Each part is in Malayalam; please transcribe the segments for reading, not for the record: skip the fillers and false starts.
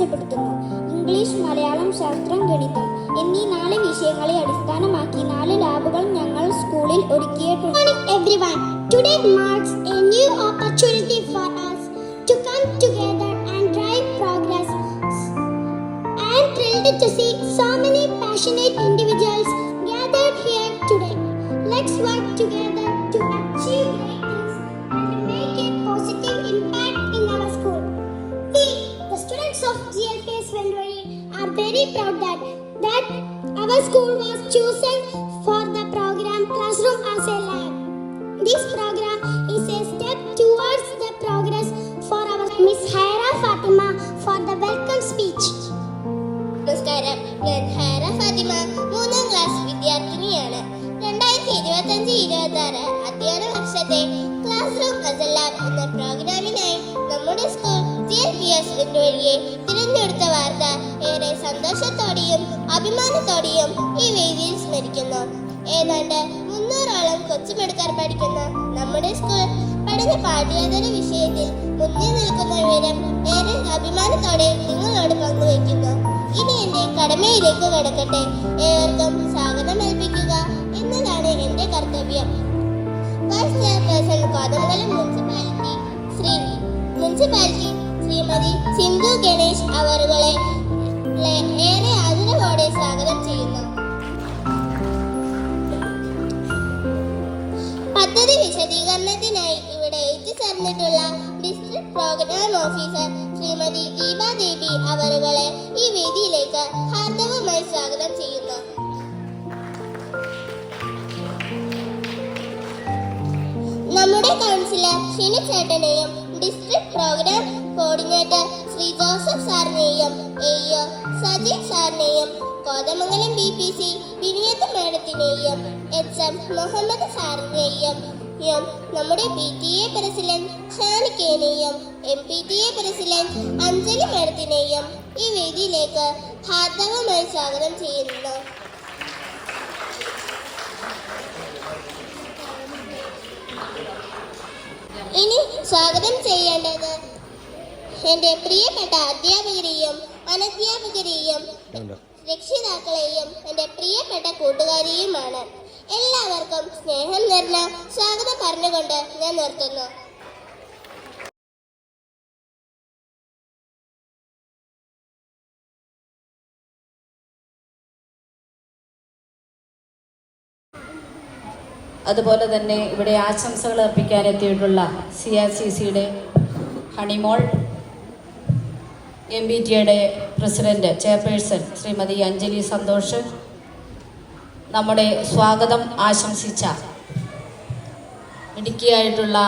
മെച്ചപ്പെടുത്തുന്നു. ഇംഗ്ലീഷ്, മലയാളം, ശാസ്ത്രം, ഗണിതം എന്നീ 4 വിഷയങ്ങളെ അടിസ്ഥാനമാക്കി 4 ലാബുകൾ ഞങ്ങൾ സ്കൂളിൽ ഒരുക്കിയിട്ടുണ്ട്. Good morning everyone. Today marks a new opportunity for us to come together and drive progress. I am thrilled to see so many passionate individuals gathered here today. Let's work together to achieve great things and make a positive impact in our school. We, the students of GLPS Velvari, are very proud that our school was chosen for the program Classroom as a Lab. This program is a step towards the progress for our Miss Haira Fatima for the welcome speech. നമസ്കാരം, ഞാൻ ഹൈറ ഫാത്തിമ 3ാം ക്ലാസ് വിദ്യാർത്ഥിനിയാണ്. 2025-26 അധ്യയന വർഷത്തെ class room as A lab എന്ന പ്രോഗ്രാമിനായി നമ്മുടെ സ്കൂൾ GLPS വെല്ലുവഴിയെ തിരഞ്ഞെടുത്ത വാർത്ത ഏറെ സന്തോഷത്തോടെയും അഭിമാനത്തോടെയും ഈ വേദിയിൽ സ്മരിക്കുന്നു. ഏതാണ്ട് 300ഓളം കൊച്ചുമിടുക്കാർ പഠിക്കുന്ന നമ്മുടെ സ്കൂൾ പഠന പാഠ്യേതര വിഷയത്തിൽ മുന്നിൽ നിൽക്കുന്ന വിവരം ഏറെ അഭിമാനത്തോടെ നിങ്ങളോട് പങ്കുവയ്ക്കുന്നു. ഇനി എന്റെ കടമയിലേക്ക് കടക്കട്ടെ. ഏവർക്കും സ്വാഗതം ഏൽപ്പിക്കുക എന്നതാണ് എന്റെ കർത്തവ്യം. Vice chairperson Kothamangalam municipality Shrimati Sindhu Ganesh അവരുകളെ ഏറെ ആദരവോടെ സ്വാഗതം ചെയ്യുന്നു. പദ്ധതി വിശദീകരണത്തിനായി ഇവിടെ എത്തിച്ചേർന്നിട്ടുള്ള district programme officer Shrimati Deepa Devi അവരുകളെ ഈ വേദിയിലേക്ക് ഹാർദവമായി സ്വാഗതം ചെയ്യുന്നു. നമ്മുടെ കൗൺസിലർ ഷിനി ചേട്ടനെയും district programme coordinator Shri Joseph സാറിനെയും AO സജീവ് സാറിനെയും കോതമംഗലം BPC വിനിയത്ത് മേഡത്തിനെയും HM മുഹമ്മദ് സാറിനെയും നമ്മുടെ PTA പ്രസിഡന്റ് ഷാനിക്കേനെയും MPTA പ്രസിഡന്റ് അഞ്ജലി മേഡത്തിനെയും ഈ വേദിയിലേക്ക് ഹാർദവമായി സ്വാഗതം ചെയ്യുന്നു. ഇനി സ്വാഗതം ചെയ്യേണ്ടത് എൻ്റെ പ്രിയപ്പെട്ട അധ്യാപകരെയും അനധ്യാപകരെയും രക്ഷിതാക്കളെയും എൻ്റെ പ്രിയപ്പെട്ട കൂട്ടുകാരെയുമാണ്. എല്ലാവർക്കും സ്നേഹം നിറഞ്ഞ സ്വാഗതം പറഞ്ഞുകൊണ്ട് ഞാൻ നിർത്തുന്നു. അതുപോലെ തന്നെ ഇവിടെ ആശംസകൾ അർപ്പിക്കാനെത്തിയിട്ടുള്ള CRCCയുടെ ഹണിമോൾ, MBTയുടെ പ്രസിഡന്റ് ചെയർപേഴ്സൺ ശ്രീമതി അഞ്ജലി സന്തോഷ്, നമ്മുടെ സ്വാഗതം ആശംസിച്ച മിടുക്കിയായിട്ടുള്ള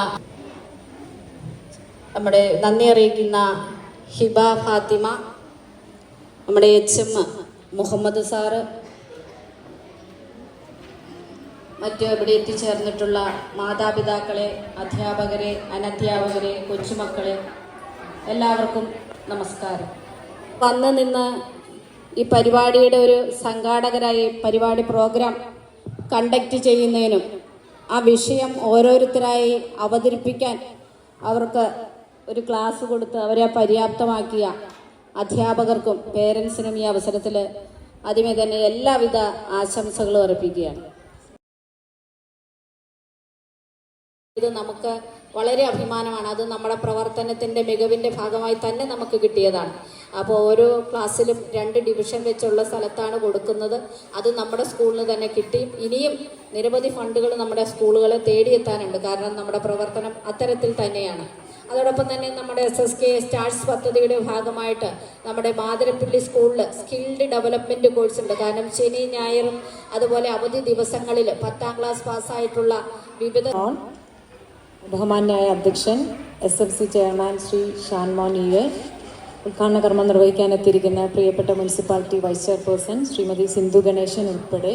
നമ്മുടെ നന്ദി അറിയിക്കുന്ന ഹിബ ഫാത്തിമ, നമ്മുടെ HM മുഹമ്മദ് സാറ്, മറ്റ് ഇവിടെ എത്തിച്ചേർന്നിട്ടുള്ള മാതാപിതാക്കളെ, അധ്യാപകരെ, അനധ്യാപകരെ, കൊച്ചുമക്കളെ, എല്ലാവർക്കും നമസ്കാരം. വന്ന് നിന്ന് ഈ പരിപാടിയുടെ ഒരു സംഘാടകരായി പരിപാടി പ്രോഗ്രാം കണ്ടക്ട് ചെയ്യുന്നതിനും ആ വിഷയം ഓരോരുത്തരായി അവതരിപ്പിക്കാൻ അവർക്ക് ഒരു ക്ലാസ് കൊടുത്ത് അവരെ പര്യാപ്തമാക്കിയ അധ്യാപകർക്കും പേരൻസിനും ഈ അവസരത്തിൽ ആദ്യമേ തന്നെ എല്ലാവിധ ആശംസകളും അർപ്പിക്കുകയാണ്. ഇത് നമുക്ക് വളരെ അഭിമാനമാണ്. അത് നമ്മുടെ പ്രവർത്തനത്തിൻ്റെ മികവിൻ്റെ ഭാഗമായി തന്നെ നമുക്ക് കിട്ടിയതാണ്. അപ്പോൾ ഓരോ ക്ലാസ്സിലും 2 ഡിവിഷൻ വെച്ചുള്ള സ്ഥലത്താണ് കൊടുക്കുന്നത്. അത് നമ്മുടെ സ്കൂളിന് തന്നെ കിട്ടി. ഇനിയും നിരവധി ഫണ്ടുകൾ നമ്മുടെ സ്കൂളുകളെ തേടിയെത്താനുണ്ട്. കാരണം നമ്മുടെ പ്രവർത്തനം അത്തരത്തിൽ തന്നെയാണ്. അതോടൊപ്പം തന്നെ നമ്മുടെ SSK സ്റ്റാർസ് പദ്ധതിയുടെ ഭാഗമായിട്ട് നമ്മുടെ മാതിരപ്പള്ളി സ്കൂളിൽ സ്കിൽഡ് ഡെവലപ്മെൻറ്റ് കോഴ്സ് ഉണ്ട്. കാരണം ശനി ഞായറും അതുപോലെ അവധി ദിവസങ്ങളിൽ 10ാം ക്ലാസ് പാസ്സായിട്ടുള്ള വിവിധ ബഹുമാന്യായ അധ്യക്ഷൻ SFC chairman Shri Shanmon EA, ഉദ്ഘാടന കർമ്മം നിർവഹിക്കാനെത്തിയിരിക്കുന്ന പ്രിയപ്പെട്ട municipality vice chairperson Shrimati Sindhu Ganesan ഉൾപ്പെടെ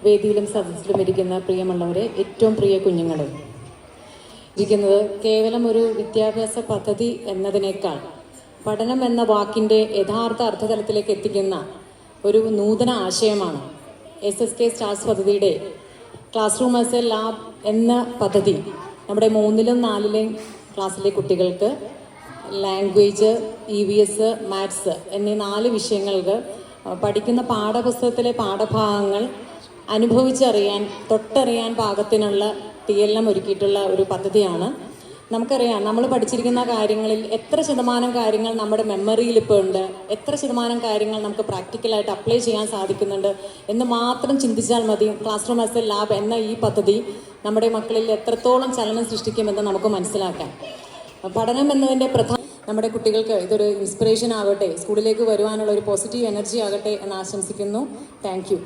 വേദിയിലും സദസ്സിലും ഇരിക്കുന്ന പ്രിയമുള്ളവരെ, ഏറ്റവും പ്രിയ കുഞ്ഞുങ്ങളെ, ഇരിക്കുന്നത് കേവലം ഒരു വിദ്യാഭ്യാസ പദ്ധതി എന്നതിനേക്കാൾ പഠനം എന്ന വാക്കിൻ്റെ യഥാർത്ഥ അർത്ഥതലത്തിലേക്ക് എത്തിക്കുന്ന ഒരു നൂതന ആശയമാണ് SSK സ്റ്റാർസ് പദ്ധതിയുടെ class room as A lab എന്ന പദ്ധതി. നമ്മുടെ 3ലും 4ലും ക്ലാസ്സിലെ കുട്ടികൾക്ക് ലാംഗ്വേജ്, EVS, മാത്സ് എന്നീ 4 വിഷയങ്ങൾക്ക് പഠിക്കുന്ന പാഠപുസ്തകത്തിലെ പാഠഭാഗങ്ങൾ അനുഭവിച്ചറിയാൻ, തൊട്ടറിയാൻ പാകത്തിനുള്ള TLM ഒരുക്കിയിട്ടുള്ള ഒരു പദ്ധതിയാണ്. നമുക്കറിയാം, നമ്മൾ പഠിച്ചിരിക്കുന്ന കാര്യങ്ങളിൽ എത്ര ശതമാനം കാര്യങ്ങൾ നമ്മുടെ മെമ്മറിയിൽ ഇപ്പോൾ ഉണ്ട്, എത്ര ശതമാനം കാര്യങ്ങൾ നമുക്ക് പ്രാക്ടിക്കലായിട്ട് അപ്ലൈ ചെയ്യാൻ സാധിക്കുന്നുണ്ട് എന്ന് മാത്രം ചിന്തിച്ചാൽ മതി. Class room as A lab എന്ന ഈ പദ്ധതി നമ്മുടെ മക്കളിൽ എത്രത്തോളം ചലനം സൃഷ്ടിക്കുമെന്ന് നമുക്ക് മനസ്സിലാക്കാം. പഠനം എന്നതിൻ്റെ നമ്മുടെ കുട്ടികൾക്ക് ഇതൊരു ഇൻസ്പിറേഷൻ ആകട്ടെ, സ്കൂളിലേക്ക് വരുവാനുള്ള ഒരു പോസിറ്റീവ് എനർജി ആകട്ടെ എന്ന് ആശംസിക്കുന്നു. Thank you.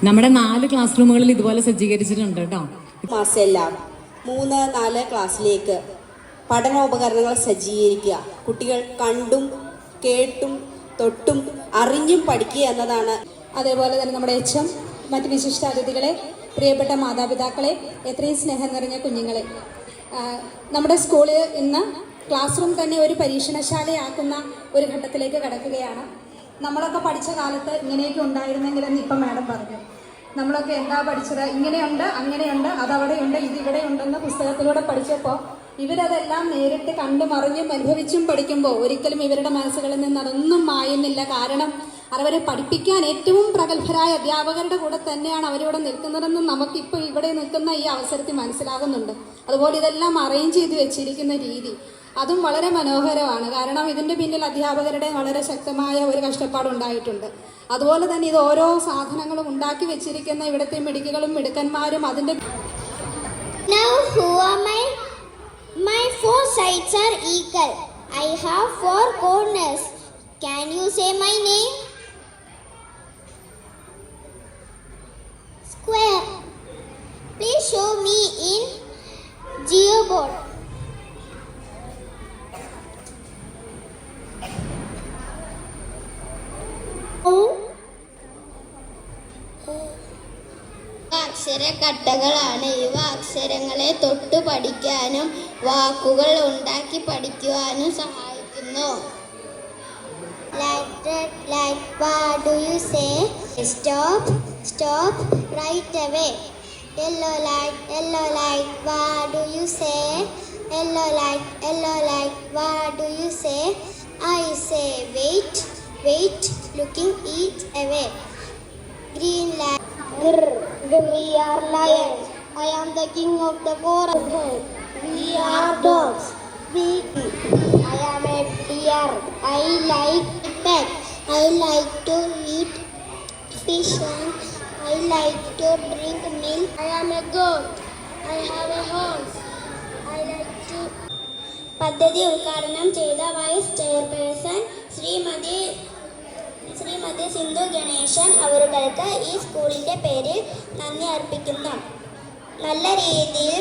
നമ്മുടെ 4 ക്ലാസ് റൂമുകളിൽ ഇതുപോലെ സജ്ജീകരിച്ചിട്ടുണ്ട് കേട്ടോ. മാസെല്ലാം 3-4 ക്ലാസ്സിലേക്ക് പഠനോപകരണങ്ങൾ സജ്ജീകരിക്കുക. കുട്ടികൾ കണ്ടും കേട്ടും തൊട്ടും അറിഞ്ഞും പഠിക്കുക എന്നതാണ്. അതേപോലെ തന്നെ നമ്മുടെ HM, മറ്റ് വിശിഷ്ടാതിഥികളെ, പ്രിയപ്പെട്ട മാതാപിതാക്കളെ, എത്രയും സ്നേഹം നിറഞ്ഞ കുഞ്ഞുങ്ങളെ, നമ്മുടെ സ്കൂളിൽ ഇന്ന് ക്ലാസ് റൂം തന്നെ ഒരു പരീക്ഷണശാലയാക്കുന്ന ഒരു ഘട്ടത്തിലേക്ക് കടക്കുകയാണ്. നമ്മളൊക്കെ പഠിച്ച കാലത്ത് ഇങ്ങനെയൊക്കെ ഉണ്ടായിരുന്നെങ്കിലെന്ന് ഇപ്പം മാഡം പറഞ്ഞു. നമ്മളൊക്കെ എന്താ പഠിച്ചത്? ഇങ്ങനെയുണ്ട്, അങ്ങനെയുണ്ട്, അതവിടെയുണ്ട്, ഇതിവിടെ ഉണ്ടെന്ന് പുസ്തകത്തിലൂടെ പഠിച്ചപ്പോൾ ഇവരതെല്ലാം നേരിട്ട് കണ്ടും അറിഞ്ഞും അനുഭവിച്ചും പഠിക്കുമ്പോൾ ഒരിക്കലും ഇവരുടെ മനസ്സുകളിൽ നിന്ന് അതൊന്നും മായുന്നില്ല. കാരണം അവരെ പഠിപ്പിക്കാൻ ഏറ്റവും പ്രഗത്ഭരായ അധ്യാപകരുടെ കൂടെ തന്നെയാണ് അവരിവിടെ നിൽക്കുന്നതെന്ന് നമുക്കിപ്പോൾ ഇവിടെ നിൽക്കുന്ന ഈ അവസരത്തിൽ മനസ്സിലാകുന്നുണ്ട്. അതുപോലെ ഇതെല്ലാം അറേഞ്ച് ചെയ്ത് വെച്ചിരിക്കുന്ന രീതി അതും വളരെ മനോഹരമാണ്. കാരണം ഇതിൻ്റെ പിന്നിൽ അധ്യാപകരുടെ വളരെ ശക്തമായ ഒരു കഷ്ടപ്പാടുണ്ടായിട്ടുണ്ട്. അതുപോലെ തന്നെ ഇത് ഓരോ സാധനങ്ങളും ഉണ്ടാക്കി വെച്ചിരിക്കുന്ന ഇവിടുത്തെ മിടുക്കുകളും മിടുക്കന്മാരും അതിൻ്റെ Now who are my 4 sides are equal. I have 4 corners. Can you say my name? Square. Please show me in geoboard. അക്ഷരക്കട്ടകളാണ്. ഇവ അക്ഷരങ്ങളെ തൊട്ടു പഠിക്കാനും വാക്കുകൾ ഉണ്ടാക്കി പഠിക്കുവാനും സഹായിക്കുന്നു. Like what do you say? Stop right away. Yellow light, what do you say? Yellow light, what do you say? I say wait, looking each away. Green light, we are lions. I am the king of the forest. We are dogs. I am a deer. I like pet. I like to eat fish and I like to drink milk. I am a goat. I have a horse. I like to. പദ്ധതി ഉദ്ഘാടനം ചെയ്ത വൈസ് ചെയർപേഴ്സൺ ശ്രീമതി സിന്ധു ഗണേശൻ അവർക്ക് ഈ സ്കൂളിൻ്റെ പേരിൽ നന്ദി അർപ്പിക്കുന്നു. നല്ല രീതിയിൽ